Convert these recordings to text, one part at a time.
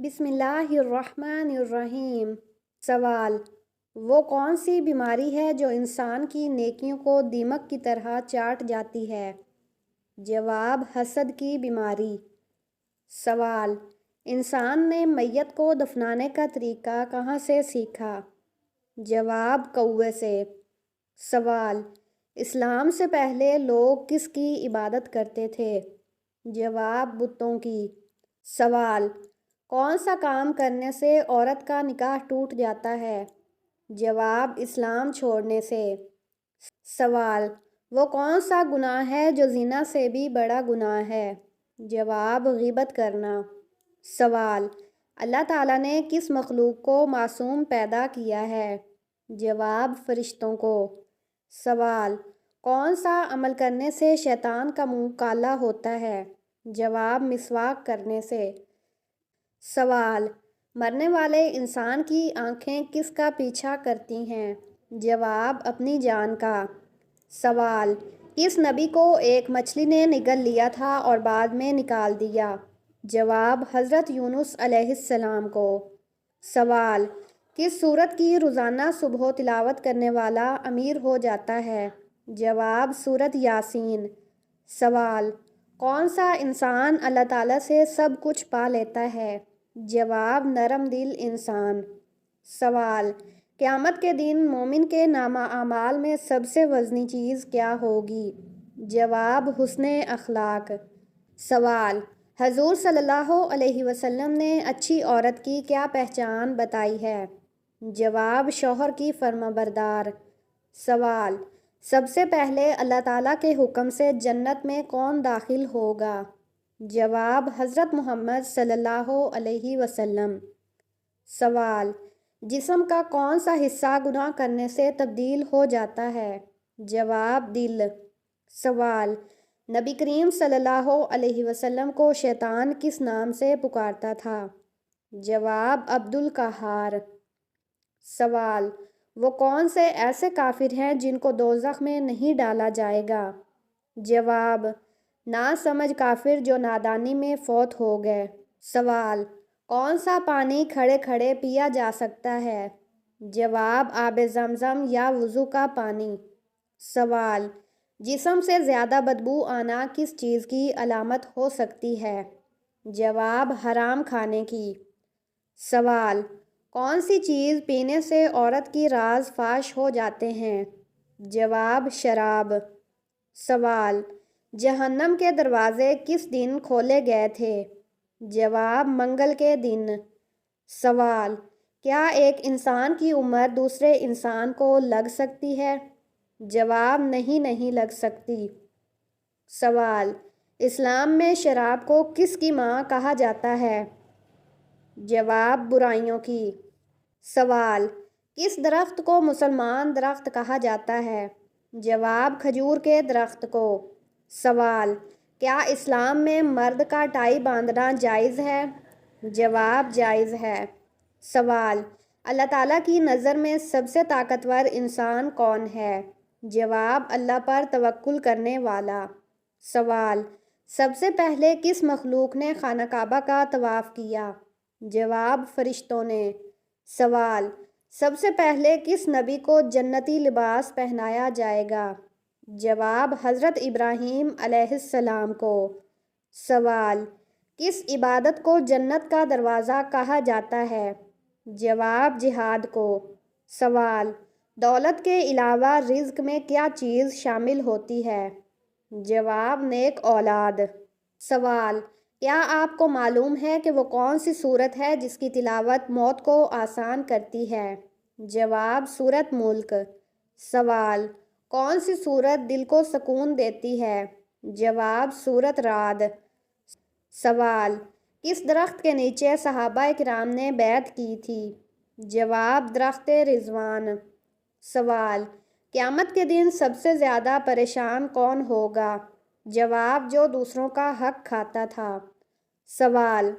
بسم اللہ الرحمن الرحیم۔ سوال: وہ کون سی بیماری ہے جو انسان کی نیکیوں کو دیمک کی طرح چاٹ جاتی ہے؟ جواب: حسد کی بیماری۔ سوال: انسان نے میت کو دفنانے کا طریقہ کہاں سے سیکھا؟ جواب: کوے سے۔ سوال: اسلام سے پہلے لوگ کس کی عبادت کرتے تھے؟ جواب: بتوں کی۔ سوال: کون سا کام کرنے سے عورت کا نکاح ٹوٹ جاتا ہے؟ جواب: اسلام چھوڑنے سے۔ سوال: وہ کون سا گناہ ہے جو زنا سے بھی بڑا گناہ ہے؟ جواب: غیبت کرنا۔ سوال: اللہ تعالیٰ نے کس مخلوق کو معصوم پیدا کیا ہے؟ جواب: فرشتوں کو۔ سوال: کون سا عمل کرنے سے شیطان کا منہ کالا ہوتا ہے؟ جواب: مسواک کرنے سے۔ سوال: مرنے والے انسان کی آنکھیں کس کا پیچھا کرتی ہیں؟ جواب: اپنی جان کا۔ سوال: کس نبی کو ایک مچھلی نے نگل لیا تھا اور بعد میں نکال دیا؟ جواب: حضرت یونس علیہ السلام کو۔ سوال: کس سورت کی روزانہ صبح تلاوت کرنے والا امیر ہو جاتا ہے؟ جواب: سورت یاسین۔ سوال: کون سا انسان اللہ تعالیٰ سے سب کچھ پا لیتا ہے؟ جواب: نرم دل انسان۔ سوال: قیامت کے دن مومن کے نامہ اعمال میں سب سے وزنی چیز کیا ہوگی؟ جواب: حسن اخلاق۔ سوال: حضور صلی اللہ علیہ وسلم نے اچھی عورت کی کیا پہچان بتائی ہے؟ جواب: شوہر کی فرمانبردار۔ سوال: سب سے پہلے اللہ تعالیٰ کے حکم سے جنت میں کون داخل ہوگا؟ جواب: حضرت محمد صلی اللہ علیہ وسلم۔ سوال: جسم کا کون سا حصہ گناہ کرنے سے تبدیل ہو جاتا ہے؟ جواب: دل۔ سوال: نبی کریم صلی اللہ علیہ وسلم کو شیطان کس نام سے پکارتا تھا؟ جواب: عبد القہار۔ سوال: وہ کون سے ایسے کافر ہیں جن کو دوزخ میں نہیں ڈالا جائے گا؟ جواب: ناسمجھ کافر جو نادانی میں فوت ہو گئے۔ سوال: کون سا پانی کھڑے کھڑے پیا جا سکتا ہے؟ جواب: آب زمزم یا وضو کا پانی۔ سوال: جسم سے زیادہ بدبو آنا کس چیز کی علامت ہو سکتی ہے؟ جواب: حرام کھانے کی۔ سوال: کون سی چیز پینے سے عورت کی راز فاش ہو جاتے ہیں؟ جواب: شراب۔ سوال: جہنم کے دروازے کس دن کھولے گئے تھے؟ جواب: منگل کے دن۔ سوال: کیا ایک انسان کی عمر دوسرے انسان کو لگ سکتی ہے؟ جواب: نہیں لگ سکتی۔ سوال: اسلام میں شراب کو کس کی ماں کہا جاتا ہے؟ جواب: برائیوں کی۔ سوال: کس درخت کو مسلمان درخت کہا جاتا ہے؟ جواب: کھجور کے درخت کو۔ سوال: کیا اسلام میں مرد کا ٹائی باندھنا جائز ہے؟ جواب: جائز ہے۔ سوال: اللہ تعالیٰ کی نظر میں سب سے طاقتور انسان کون ہے؟ جواب: اللہ پر توکل کرنے والا۔ سوال: سب سے پہلے کس مخلوق نے خانہ کعبہ کا طواف کیا؟ جواب: فرشتوں نے۔ سوال: سب سے پہلے کس نبی کو جنتی لباس پہنایا جائے گا؟ جواب: حضرت ابراہیم علیہ السلام کو۔ سوال: کس عبادت کو جنت کا دروازہ کہا جاتا ہے؟ جواب: جہاد کو۔ سوال: دولت کے علاوہ رزق میں کیا چیز شامل ہوتی ہے؟ جواب: نیک اولاد۔ سوال: کیا آپ کو معلوم ہے کہ وہ کون سی سورت ہے جس کی تلاوت موت کو آسان کرتی ہے؟ جواب: سورت ملک۔ سوال: کون سی سورت دل کو سکون دیتی ہے؟ جواب: سورت رعد۔ سوال: کس درخت کے نیچے صحابہ کرام نے بیعت کی تھی؟ جواب: درخت رضوان۔ سوال: قیامت کے دن سب سے زیادہ پریشان کون ہوگا؟ جواب: جو دوسروں کا حق کھاتا تھا۔ سوال: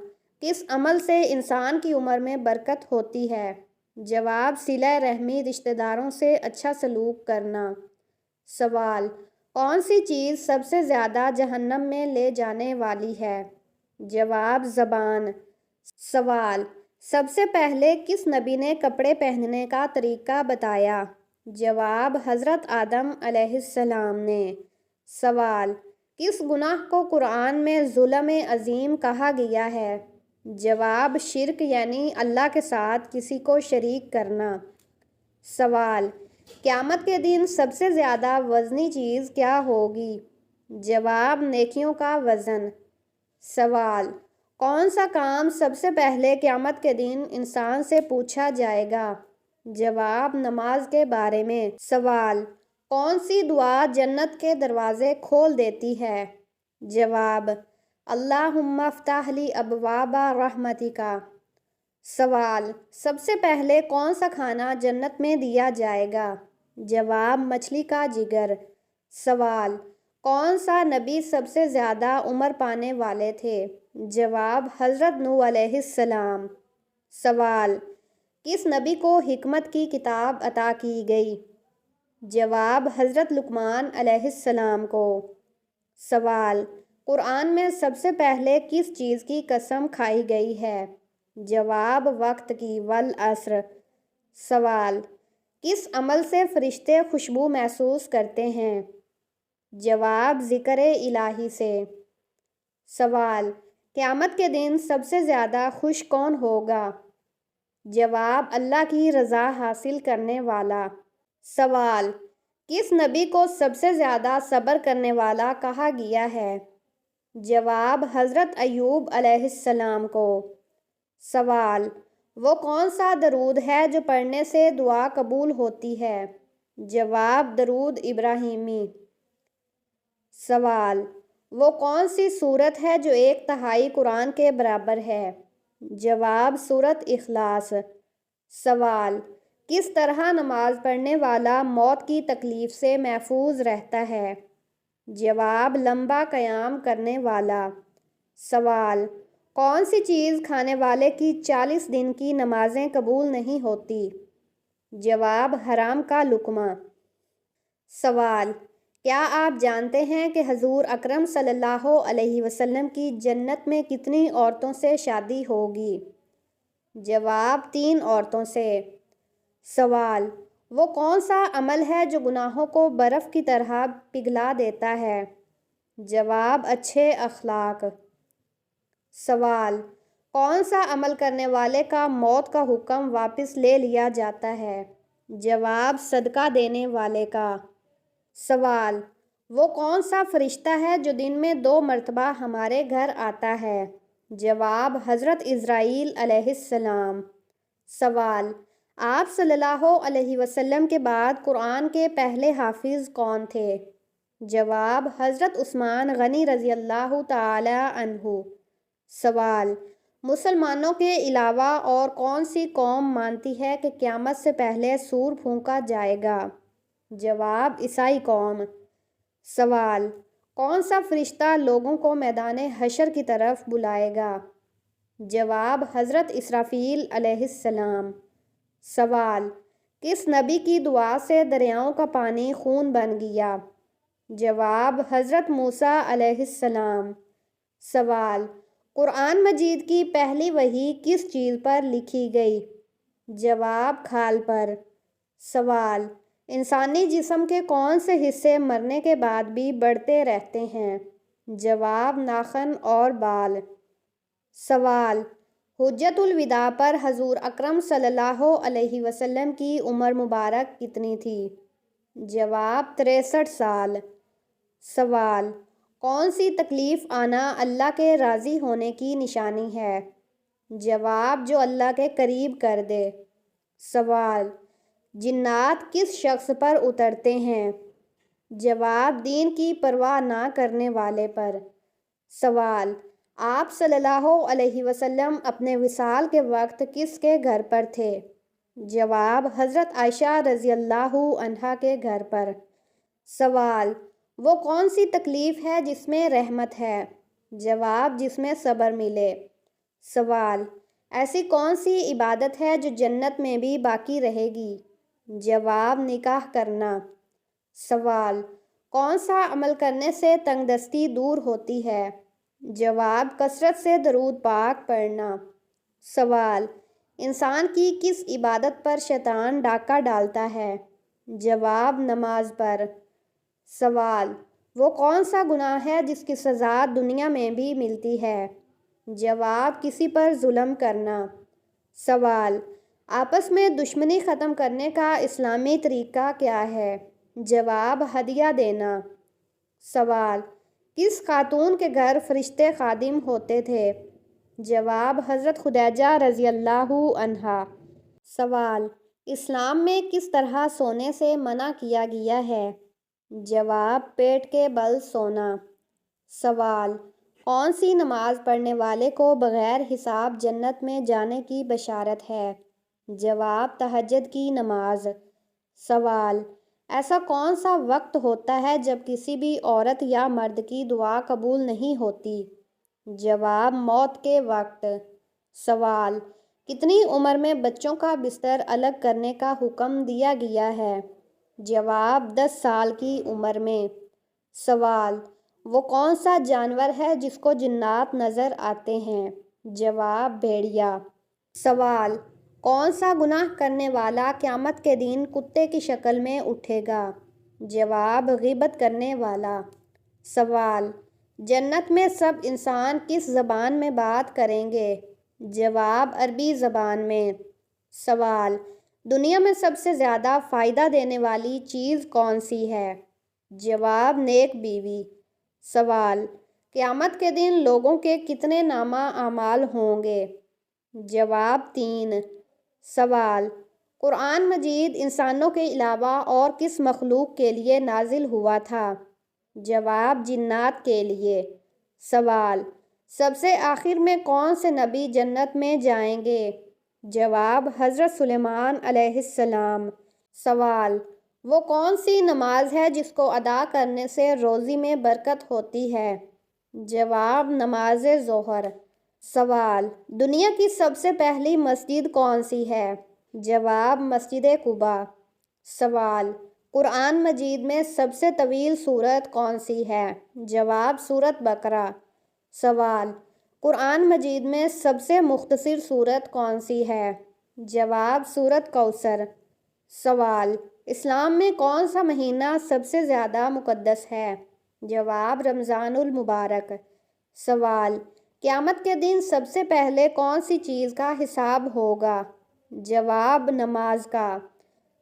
کس عمل سے انسان کی عمر میں برکت ہوتی ہے؟ جواب: صلہ رحمی، رشتہ داروں سے اچھا سلوک کرنا۔ سوال: کون سی چیز سب سے زیادہ جہنم میں لے جانے والی ہے؟ جواب: زبان۔ سوال: سب سے پہلے کس نبی نے کپڑے پہننے کا طریقہ بتایا؟ جواب: حضرت آدم علیہ السلام نے۔ سوال: کس گناہ کو قرآن میں ظلم عظیم کہا گیا ہے؟ جواب: شرک یعنی اللہ کے ساتھ کسی کو شریک کرنا۔ سوال: قیامت کے دن سب سے زیادہ وزنی چیز کیا ہوگی؟ جواب: نیکیوں کا وزن۔ سوال: کون سا کام سب سے پہلے قیامت کے دن انسان سے پوچھا جائے گا؟ جواب: نماز کے بارے میں۔ سوال: کون سی دعا جنت کے دروازے کھول دیتی ہے؟ جواب: اللہم افتح لی ابواب رحمتک۔ سوال: سب سے پہلے کون سا کھانا جنت میں دیا جائے گا؟ جواب: مچھلی کا جگر۔ سوال: کون سا نبی سب سے زیادہ عمر پانے والے تھے؟ جواب: حضرت نوح علیہ السلام۔ سوال: کس نبی کو حکمت کی کتاب عطا کی گئی؟ جواب: حضرت لقمان علیہ السلام کو۔ سوال: قرآن میں سب سے پہلے کس چیز کی قسم کھائی گئی ہے؟ جواب: وقت کی، والعصر۔ سوال: کس عمل سے فرشتے خوشبو محسوس کرتے ہیں؟ جواب: ذکر الہی سے۔ سوال: قیامت کے دن سب سے زیادہ خوش کون ہوگا؟ جواب: اللہ کی رضا حاصل کرنے والا۔ سوال: کس نبی کو سب سے زیادہ صبر کرنے والا کہا گیا ہے؟ جواب: حضرت ایوب علیہ السلام کو۔ سوال: وہ کون سا درود ہے جو پڑھنے سے دعا قبول ہوتی ہے؟ جواب: درود ابراہیمی۔ سوال: وہ کون سی سورت ہے جو 1/3 قرآن کے برابر ہے؟ جواب: سورۃ اخلاص۔ سوال: کس طرح نماز پڑھنے والا موت کی تکلیف سے محفوظ رہتا ہے؟ جواب: لمبا قیام کرنے والا۔ سوال: کون سی چیز کھانے والے کی 40 دن کی نمازیں قبول نہیں ہوتی؟ جواب: حرام کا لقمہ۔ سوال: کیا آپ جانتے ہیں کہ حضور اکرم صلی اللہ علیہ وسلم کی جنت میں کتنی عورتوں سے شادی ہوگی؟ جواب: 3 عورتوں سے۔ سوال: وہ کون سا عمل ہے جو گناہوں کو برف کی طرح پگھلا دیتا ہے؟ جواب: اچھے اخلاق۔ سوال: کون سا عمل کرنے والے کا موت کا حکم واپس لے لیا جاتا ہے؟ جواب: صدقہ دینے والے کا۔ سوال: وہ کون سا فرشتہ ہے جو دن میں 2 مرتبہ ہمارے گھر آتا ہے؟ جواب: حضرت عزرائیل علیہ السلام۔ سوال: آپ صلی اللہ علیہ وسلم کے بعد قرآن کے پہلے حافظ کون تھے؟ جواب: حضرت عثمان غنی رضی اللہ تعالی عنہ۔ سوال: مسلمانوں کے علاوہ اور کون سی قوم مانتی ہے کہ قیامت سے پہلے سور پھونکا جائے گا؟ جواب: عیسائی قوم۔ سوال: کون سا فرشتہ لوگوں کو میدان حشر کی طرف بلائے گا؟ جواب: حضرت اسرافیل علیہ السلام۔ سوال: کس نبی کی دعا سے دریاؤں کا پانی خون بن گیا؟ جواب: حضرت موسیٰ علیہ السلام۔ سوال: قرآن مجید کی پہلی وحی کس چیز پر لکھی گئی؟ جواب: کھال پر۔ سوال: انسانی جسم کے کون سے حصے مرنے کے بعد بھی بڑھتے رہتے ہیں؟ جواب: ناخن اور بال۔ سوال: حجۃ الوداع پر حضور اکرم صلی اللہ علیہ وسلم کی عمر مبارک کتنی تھی؟ جواب: 63 سال۔ سوال: کون سی تکلیف آنا اللہ کے راضی ہونے کی نشانی ہے؟ جواب: جو اللہ کے قریب کر دے۔ سوال: جنات کس شخص پر اترتے ہیں؟ جواب: دین کی پرواہ نہ کرنے والے پر۔ سوال: آپ صلی اللہ علیہ وسلم اپنے وصال کے وقت کس کے گھر پر تھے؟ جواب: حضرت عائشہ رضی اللہ عنہا کے گھر پر۔ سوال: وہ کون سی تکلیف ہے جس میں رحمت ہے؟ جواب: جس میں صبر ملے۔ سوال: ایسی کون سی عبادت ہے جو جنت میں بھی باقی رہے گی؟ جواب: نکاح کرنا۔ سوال: کون سا عمل کرنے سے تنگ دستی دور ہوتی ہے؟ جواب: کثرت سے درود پاک پڑھنا۔ سوال: انسان کی کس عبادت پر شیطان ڈاکہ ڈالتا ہے؟ جواب: نماز پر۔ سوال: وہ کون سا گناہ ہے جس کی سزا دنیا میں بھی ملتی ہے؟ جواب: کسی پر ظلم کرنا۔ سوال: آپس میں دشمنی ختم کرنے کا اسلامی طریقہ کیا ہے؟ جواب: ہدیہ دینا۔ سوال: کس خاتون کے گھر فرشتے خادم ہوتے تھے؟ جواب: حضرت خدیجہ رضی اللہ عنہا۔ سوال: اسلام میں کس طرح سونے سے منع کیا گیا ہے؟ جواب: پیٹ کے بل سونا۔ سوال: کون سی نماز پڑھنے والے کو بغیر حساب جنت میں جانے کی بشارت ہے؟ جواب: تہجد کی نماز۔ سوال: ایسا کون سا وقت ہوتا ہے جب کسی بھی عورت یا مرد کی دعا قبول نہیں ہوتی؟ جواب: موت کے وقت۔ سوال: کتنی عمر میں بچوں کا بستر الگ کرنے کا حکم دیا گیا ہے؟ جواب: 10 سال کی عمر میں۔ سوال: وہ کون سا جانور ہے جس کو جنات نظر آتے ہیں؟ جواب: بھیڑیا۔ سوال: کون سا گناہ کرنے والا قیامت کے دن کتے کی شکل میں اٹھے گا؟ جواب: غیبت کرنے والا۔ سوال: جنت میں سب انسان کس زبان میں بات کریں گے؟ جواب: عربی زبان میں۔ سوال: دنیا میں سب سے زیادہ فائدہ دینے والی چیز کون سی ہے؟ جواب: نیک بیوی۔ سوال: قیامت کے دن لوگوں کے کتنے نامہ اعمال ہوں گے؟ جواب: 3۔ سوال: قرآن مجید انسانوں کے علاوہ اور کس مخلوق کے لیے نازل ہوا تھا؟ جواب: جنات کے لیے۔ سوال: سب سے آخر میں کون سے نبی جنت میں جائیں گے؟ جواب: حضرت سلیمان علیہ السلام۔ سوال: وہ کون سی نماز ہے جس کو ادا کرنے سے روزی میں برکت ہوتی ہے؟ جواب: نماز ظہر۔ سوال: دنیا کی سب سے پہلی مسجد کون سی ہے؟ جواب: مسجد قباء۔ سوال: قرآن مجید میں سب سے طویل سورت کون سی ہے؟ جواب: سورۃ بقرہ۔ سوال: قرآن مجید میں سب سے مختصر سورت کون سی ہے؟ جواب: سورۃ کوثر۔ سوال: اسلام میں کون سا مہینہ سب سے زیادہ مقدس ہے؟ جواب: رمضان المبارک۔ سوال: قیامت کے دن سب سے پہلے کون سی چیز کا حساب ہوگا؟ جواب: نماز کا۔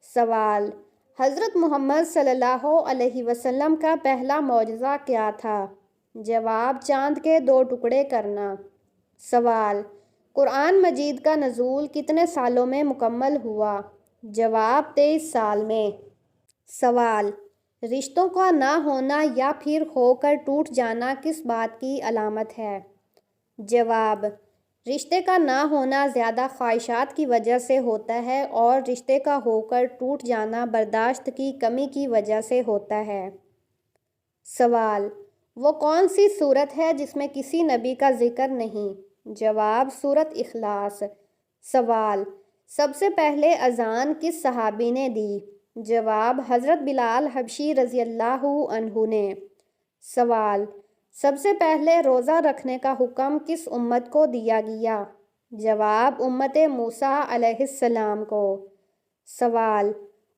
سوال: حضرت محمد صلی اللہ علیہ وسلم کا پہلا معجزہ کیا تھا؟ جواب: چاند کے 2 ٹکڑے کرنا۔ سوال: قرآن مجید کا نزول کتنے سالوں میں مکمل ہوا؟ جواب: 23 سال میں۔ سوال: رشتوں کا نہ ہونا یا پھر ہو کر ٹوٹ جانا کس بات کی علامت ہے؟ جواب: رشتے کا نہ ہونا زیادہ خواہشات کی وجہ سے ہوتا ہے اور رشتے کا ہو کر ٹوٹ جانا برداشت کی کمی کی وجہ سے ہوتا ہے۔ سوال: وہ کون سی سورت ہے جس میں کسی نبی کا ذکر نہیں؟ جواب: سورۃ اخلاص۔ سوال: سب سے پہلے اذان کس صحابی نے دی؟ جواب: حضرت بلال حبشی رضی اللہ عنہ نے۔ سوال: سب سے پہلے روزہ رکھنے کا حکم کس امت کو دیا گیا؟ جواب: امت موسیٰ علیہ السلام کو۔ سوال: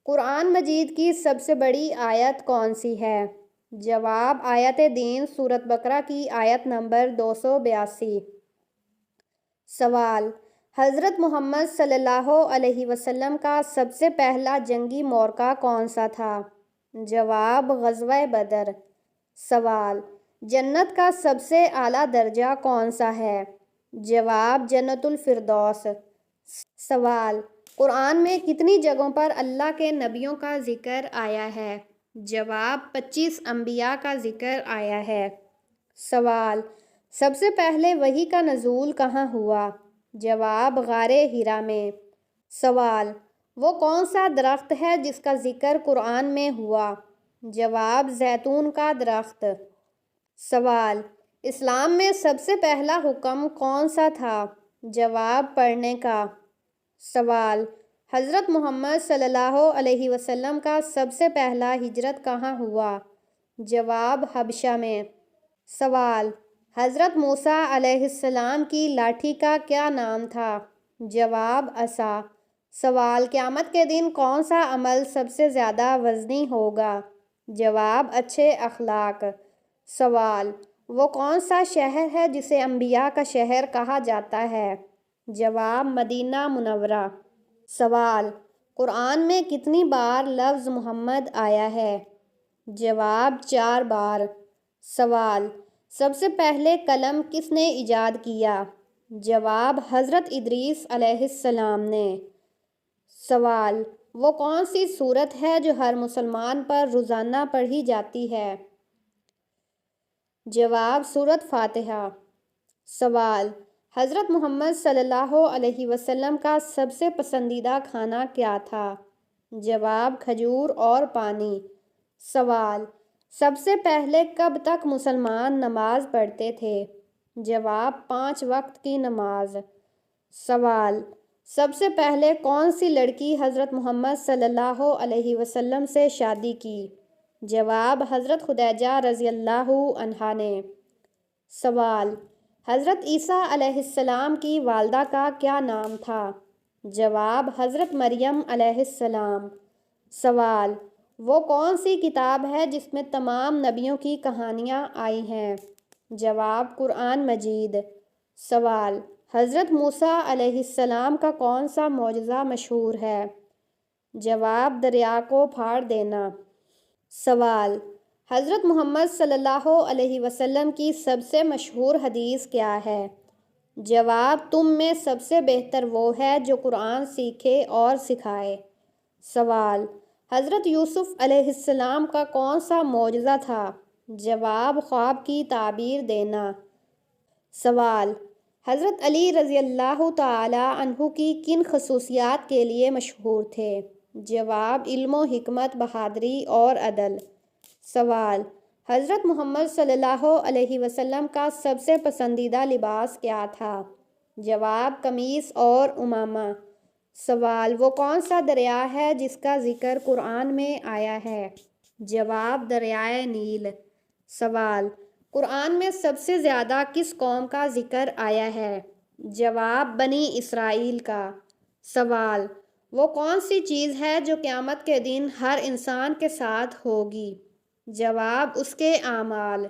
قرآن مجید کی سب سے بڑی آیت کون سی ہے؟ جواب: آیت دین سورۃ بقرہ کی آیت نمبر 282۔ سوال: حضرت محمد صلی اللہ علیہ وسلم کا سب سے پہلا جنگی معرکہ کون سا تھا؟ جواب: غزوہ بدر۔ سوال: جنت کا سب سے اعلیٰ درجہ کون سا ہے؟ جواب: جنت الفردوس۔ سوال: قرآن میں کتنی جگہوں پر اللہ کے نبیوں کا ذکر آیا ہے؟ جواب: 25 انبیاء کا ذکر آیا ہے۔ سوال: سب سے پہلے وحی کا نزول کہاں ہوا؟ جواب: غار حرا میں۔ سوال: وہ کون سا درخت ہے جس کا ذکر قرآن میں ہوا؟ جواب: زیتون کا درخت۔ سوال: اسلام میں سب سے پہلا حکم کون سا تھا؟ جواب: پڑھنے کا۔ سوال: حضرت محمد صلی اللہ علیہ وسلم کا سب سے پہلا ہجرت کہاں ہوا؟ جواب: حبشہ میں۔ سوال: حضرت موسیٰ علیہ السلام کی لاٹھی کا کیا نام تھا؟ جواب عصا۔ سوال، قیامت کے دن کون سا عمل سب سے زیادہ وزنی ہوگا؟ جواب اچھے اخلاق۔ سوال، وہ کون سا شہر ہے جسے انبیاء کا شہر کہا جاتا ہے؟ جواب مدینہ منورہ۔ سوال، قرآن میں کتنی بار لفظ محمد آیا ہے؟ جواب 4 بار۔ سوال، سب سے پہلے قلم کس نے ایجاد کیا؟ جواب حضرت ادریس علیہ السلام نے۔ سوال، وہ کون سی سورت ہے جو ہر مسلمان پر روزانہ پڑھی جاتی ہے؟ جواب سورت فاتحہ۔ سوال، حضرت محمد صلی اللہ علیہ وسلم کا سب سے پسندیدہ کھانا کیا تھا؟ جواب کھجور اور پانی۔ سوال، سب سے پہلے کب تک مسلمان نماز پڑھتے تھے؟ جواب 5 وقت کی نماز۔ سوال، سب سے پہلے کون سی لڑکی حضرت محمد صلی اللہ علیہ وسلم سے شادی کی؟ جواب حضرت خدیجہ رضی اللہ عنہا نے۔ سوال، حضرت عیسیٰ علیہ السلام کی والدہ کا کیا نام تھا؟ جواب حضرت مریم علیہ السلام۔ سوال، وہ کون سی کتاب ہے جس میں تمام نبیوں کی کہانیاں آئی ہیں؟ جواب قرآن مجید۔ سوال، حضرت موسیٰ علیہ السلام کا کون سا معجزہ مشہور ہے؟ جواب دریا کو پھاڑ دینا۔ سوال، حضرت محمد صلی اللہ علیہ وسلم کی سب سے مشہور حدیث کیا ہے؟ جواب تم میں سب سے بہتر وہ ہے جو قرآن سیکھے اور سکھائے۔ سوال، حضرت یوسف علیہ السلام کا کون سا معجزہ تھا؟ جواب خواب کی تعبیر دینا۔ سوال، حضرت علی رضی اللہ تعالی عنہ کی کن خصوصیات کے لیے مشہور تھے؟ جواب علم و حکمت، بہادری اور عدل۔ سوال، حضرت محمد صلی اللہ علیہ وسلم کا سب سے پسندیدہ لباس کیا تھا؟ جواب قمیص اور عمامہ۔ سوال، وہ کون سا دریا ہے جس کا ذکر قرآن میں آیا ہے؟ جواب دریائے نیل۔ سوال، قرآن میں سب سے زیادہ کس قوم کا ذکر آیا ہے؟ جواب بنی اسرائیل کا۔ سوال، وہ کون سی چیز ہے جو قیامت کے دن ہر انسان کے ساتھ ہوگی؟ جواب اس کے اعمال۔